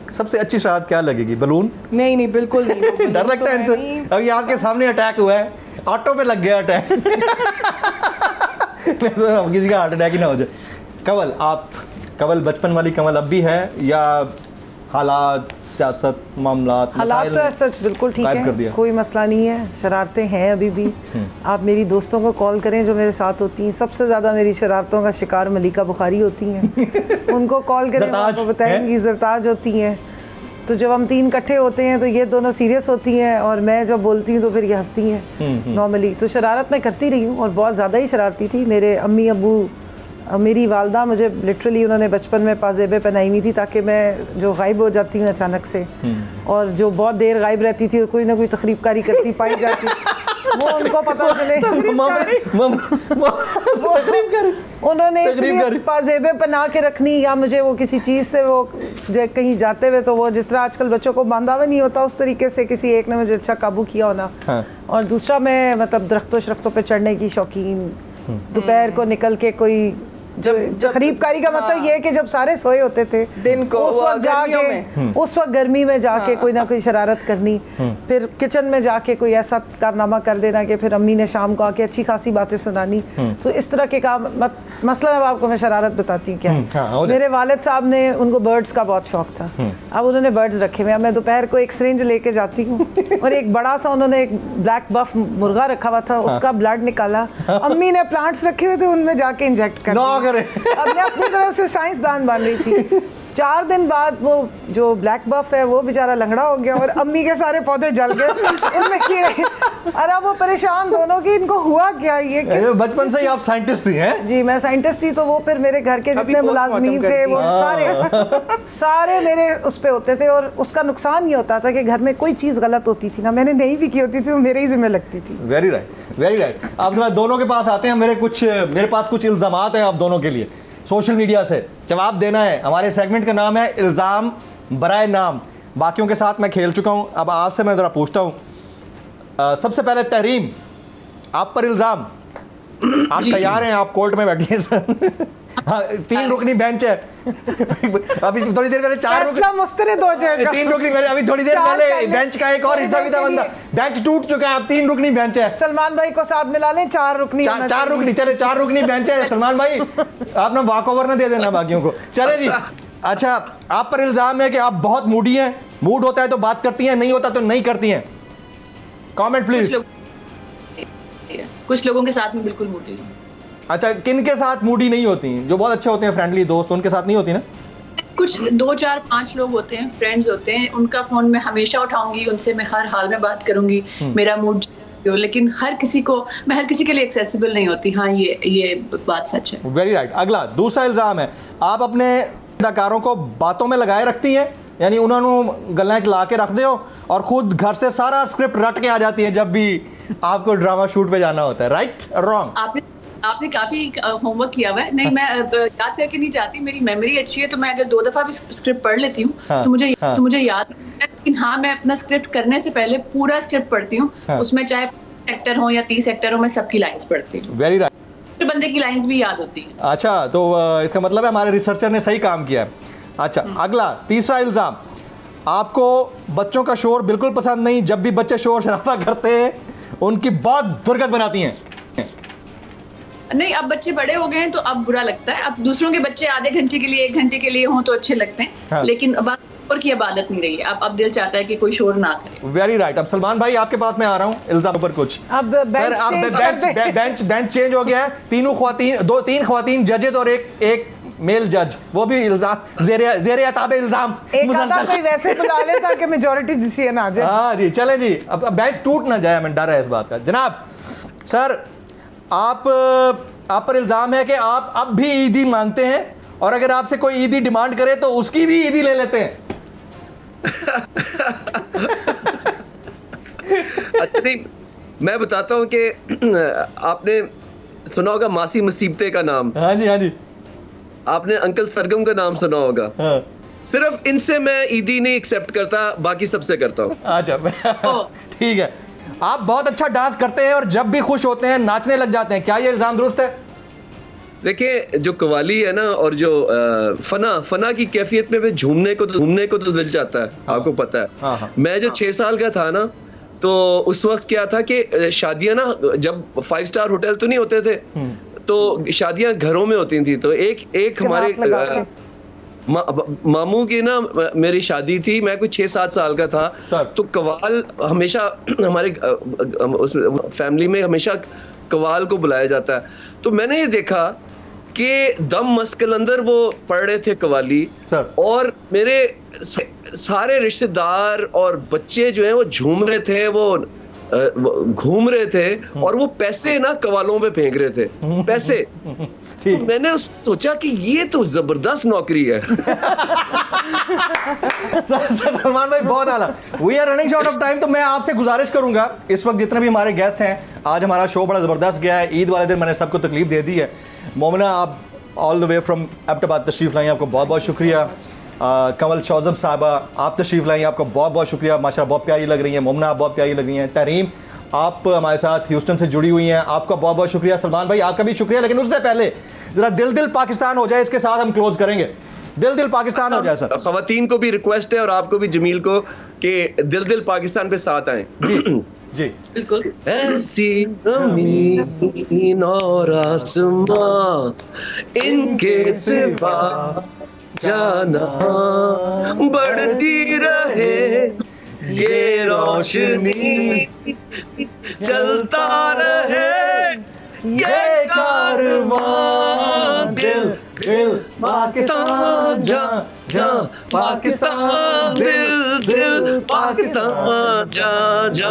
सबसे अच्छी शरारत क्या लगेगी? बलून? नहीं बिल्कुल नहीं। डर लगता है इनसे? अभी आपके सामने अटैक हुआ है, ऑटो पे लग गया अटैक तो किसी का हार्ट अटैक ही ना हो जाए। कवल बचपन वाली कवल अब भी है या हालात, सियासत, मामलात, हालात तो सच बिल्कुल ठीक है, कोई मसला नहीं है, शरारतें हैं अभी भी। आप मेरी दोस्तों को कॉल करें जो मेरे साथ होती हैं, सबसे ज़्यादा मेरी शरारतों का शिकार मलिका बुखारी होती हैं। उनको कॉल करें, आपको बताएंगी जरताज होती हैं। तो जब हम 3 इकट्ठे होते हैं तो ये दोनों सीरियस होती हैं और मैं जब बोलती हूँ तो फिर ये हंसती हैं नॉर्मली। तो शरारत मैं करती रही हूँ और बहुत ज़्यादा ही शरारती थी। मेरे अम्मी अबू मेरी वालदा मुझे लिटरली उन्होंने बचपन में पाजेबे पहनाई हुई थी ताकि मैं जो गायब हो जाती हूँ अचानक से और जो बहुत देर गायब रहती थी और कोई ना कोई तकरीबकारी करती पाई जाती वो उनको पता चले उन्होंने इसलिए पाजेबे पहना के रखनी या मुझे वो किसी चीज़ से वो कहीं जाते हुए तो वो जिस तरह आजकल बच्चों को बांधा हुआ नहीं होता उस तरीके से किसी एक ने मुझे अच्छा काबू किया होना। और दूसरा मैं मतलब दरख्तों शरख्तों पे चढ़ने की शौकीन, दोपहर को निकल के कोई जब खरीबकारी का मतलब ये है कि जब सारे सोए होते थे दिन को उस वक्त जाके उस वक्त गर्मी में जाके कोई ना कोई शरारत करनी, फिर किचन में जाके कोई ऐसा कारनामा कर देना कि फिर अम्मी ने शाम को आके अच्छी खासी बातें सुनानी। तो इस तरह के काम मसलन अब आपको मैं शरारत बताती हूँ क्या। मेरे वालिद साहब ने उनको बर्ड्स का बहुत शौक था, अब उन्होंने बर्ड्स रखे हुए। मैं दोपहर को एक सिरिंज लेके जाती हूँ और एक बड़ा सा उन्होंने एक ब्लैक बफ मुर्गा रखा हुआ था, उसका ब्लड निकाला, अम्मी ने प्लांट्स रखे हुए थे उनमें जाके इंजेक्ट कर अब मैं अपनी तरफ से साइंसदान बन रही थी। 4 दिन बाद वो जो ब्लैक बफ है वो बेचारा लंगड़ा हो गया और अम्मी के सारे पौधे जल गए उनमें कीड़े। अरे वो परेशान दोनों कि इनको हुआ क्या ये बचपन से ही आप साइंटिस्ट थी हैं? जी मैं साइंटिस्ट थी। तो वो फिर मेरे घर के जितने मुलाजमीन थे वो सारे मेरे उस पे होते थे और उसका नुकसान ये होता था कि घर में कोई चीज़ गलत होती थी ना मैंने नहीं भी की होती थी वो मेरे ही जिम्मे लगती थी। Very right very right. आप जरा दोनों के पास आते हैं। मेरे पास कुछ इल्ज़ामात हैं आप दोनों के लिए, सोशल मीडिया से जवाब देना है। हमारे सेगमेंट का नाम है इल्ज़ाम बराए नाम। बाकियों के साथ मैं खेल चुका हूं, अब आपसे मैं ज़रा पूछता हूं। सबसे पहले तहरीम, आप पर इल्ज़ाम, आप तैयार हैं? आप कोर्ट में बैठी हैं सर। हाँ, 3 रुकनी बेंच है। अभी थोड़ी देर पहले 4 मुस्तरद हो जाएगा। 3 रुकनी पहले, अभी थोड़ी देर पहले बेंच का एक और हिस्सा भी था बंदा, बेंच टूट चुका है, अब 3 रुकनी बेंच है। सलमान भाई को साथ मिला लें, 4 रुकनी। 4 रुकनी चले, 4 रुकनी बेंच है। सलमान भाई आप ना वॉक ओवर ना दे देना बाकियों को। चले जी। अच्छा, आप पर इल्जाम है कि आप बहुत मूडी हैं, मूड होता है तो बात करती हैं, नहीं होता तो नहीं करती हैं। Comment please. कुछ लोगों के साथ में बिल्कुल मूडी हूं। अच्छा, किन के साथ मूडी नहीं होती? जो बहुत अच्छे होते हैं फ्रेंडली दोस्त, उनके साथ नहीं होती ना? कुछ 2 4 5 लोग होते हैं, फ्रेंड्स होते हैं, उनका फोन मैं हमेशा उठाऊंगी, उनसे मैं हर हाल में बात करूंगी, मेरा मूड, लेकिन मैं हर किसी के लिए एक्सेसिबल नहीं होती। हाँ, ये बात सच है। Very right. अगला दूसरा इल्जाम है, आप अपने अदाकारों को बातों में लगाए रखती हैं, यानी उन्होंने गल्ला चला के रख दो और खुद घर से सारा स्क्रिप्ट रट के आ जाती हैं जब भी आपको ड्रामा शूट पे जाना होता है। Right wrong? आपने काफी होमवर्क किया हुआ है। नहीं, मैं याद करके नहीं जाती, मेरी मेमोरी अच्छी है, तो मैं अगर 2 दफा भी स्क्रिप्ट पढ़ लेती हूँ तो मुझे याद है। लेकिन हाँ, मैं अपना स्क्रिप्ट करने से पहले पूरा स्क्रिप्ट पढ़ती हूँ। उसमें चाहे एक्टर हो या 30 एक्टर हो, मैं सबकी लाइंस पढ़ती हूँ। Very right. बंदे की लाइंस भी याद होती है। अच्छा, तो इसका मतलब है हमारे रिसर्चर ने सही काम किया है। अच्छा, अगला तीसरा इल्जाम, आपको बच्चों का शोर बिल्कुल पसंद नहीं। जब भी बच्चे शोर शराबा करते हैं उनकी बहुत दुर्गत बनाती हैं। नहीं, अब बच्चे बड़े हो गए हैं तो अब बुरा लगता है। अब दूसरों के बच्चे आधे घंटे के लिए 1 घंटे के लिए हों तो अच्छे लगते हैं। हाँ। लेकिन अब शोर की आदत नहीं रही है। अब दिल चाहता है कि कोई शोर ना करे। Very right. अब सलमान भाई आपके पास मैं आ रहा हूँ इल्जाम पर कुछ। अब बेंच चेंज हो गया है। 3 ख्वातीन जजेस और एक मेल जज, वो भी इल्जाम ज़ेरे अताबे इल्जाम। कोई वैसे बुला ले ताकि मेजॉरिटी डिसीजन आ जाए। हाँ जी, चलें जी। अब बेंच टूट ना जाए, हमें डर है इस बात का। जनाब सर, आप पर इल्ज़ाम है कि आप अब भी ईदी मांगते हैं और अगर आपसे कोई ईदी डिमांड करे तो उसकी भी ईदी ले लेते हैं। अच्छा, नहीं, मैं बताता हूं कि आपने सुना होगा मासी मुसीबते का नाम। हाँ जी, हाँ जी। आपने अंकल सरगम का नाम सुना होगा। हाँ। सिर्फ इनसे मैं ईदी नहीं एक्सेप्ट करता, बाकी सबसे करता हूँ। अच्छा, ठीक है। आप बहुत अच्छा डांस करते हैं और जब भी खुश होते हैं नाचने लग जाते हैं, क्या ये इल्जाम दुरुस्त है? देखिए, जो कवाली है ना और जो फना की कैफियत में झूमने को तो दिल चाहता है। आपको पता है। हाँ। मैं जब 6 साल का था ना, तो उस वक्त क्या था कि शादियां ना, जब 5 स्टार होटल तो नहीं होते थे, तो शादियां घरों में होती थी। तो एक हमारे मामू की ना मेरी शादी थी, मैं कुछ 6-7 साल का था। तो कवाल हमेशा हमारे उस फैमिली में हमेशा कवाल को बुलाया जाता है। तो मैंने ये देखा कि दम मस्कल अंदर वो पढ़ रहे थे कवाली और मेरे सारे रिश्तेदार और बच्चे जो हैं वो झूम रहे थे, वो घूम रहे थे और वो पैसे ना कवालों पे फेंक रहे थे, पैसे। तो मैंने सोचा कि ये तो जबरदस्त नौकरी है। सलमान भाई बहुत आला। We are running short of time, तो मैं आपसे गुजारिश करूंगा, इस वक्त जितने भी हमारे गेस्ट हैं, आज हमारा शो बड़ा जबरदस्त गया है, ईद वाले दिन मैंने सबको तकलीफ दे दी है। मोमिना, आप all the way from Abbottabad तशरीफ लाई, आपको बहुत बहुत शुक्रिया। कंवल शौजब साहबा, आप तशरीफ लाई, आपका बहुत बहुत शुक्रिया, माशाल्लाह बहुत प्यारी लग रही हैं। मोमिना, आप बहुत प्यारी लग रही हैं। तहरीम, आप हमारे साथ ह्यूस्टन से जुड़ी हुई हैं, आपका बहुत बहुत शुक्रिया। सलमान भाई, आपका भी शुक्रिया। लेकिन उससे पहले जरा दिल दिल पाकिस्तान हो जाए, इसके साथ हम क्लोज करेंगे। दिल दिल पाकिस्तान हो जाए सर। खवातीन को भी रिक्वेस्ट है और आपको भी जमील को कि दिल दिल पाकिस्तान पे साथ आए। जी जी बिल्कुल। ऐसी ज़मीन और आसमां, इनके सिवा जाना बढ़ती रहे ये रोशनी, चलता रहे ये कारवां, दिल दिल पाकिस्तान, जा जा पाकिस्तान, दिल दिल पाकिस्तान, जा जा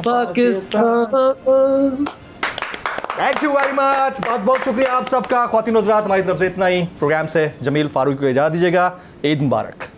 Pakistan. Thank you very much, बहुत बहुत शुक्रिया आप सबका। ख्वातीन हज़रात, हमारी तरफ से इतना ही। प्रोग्राम से जमील फारूकी को इजाज़त दीजिएगा। ईद मुबारक।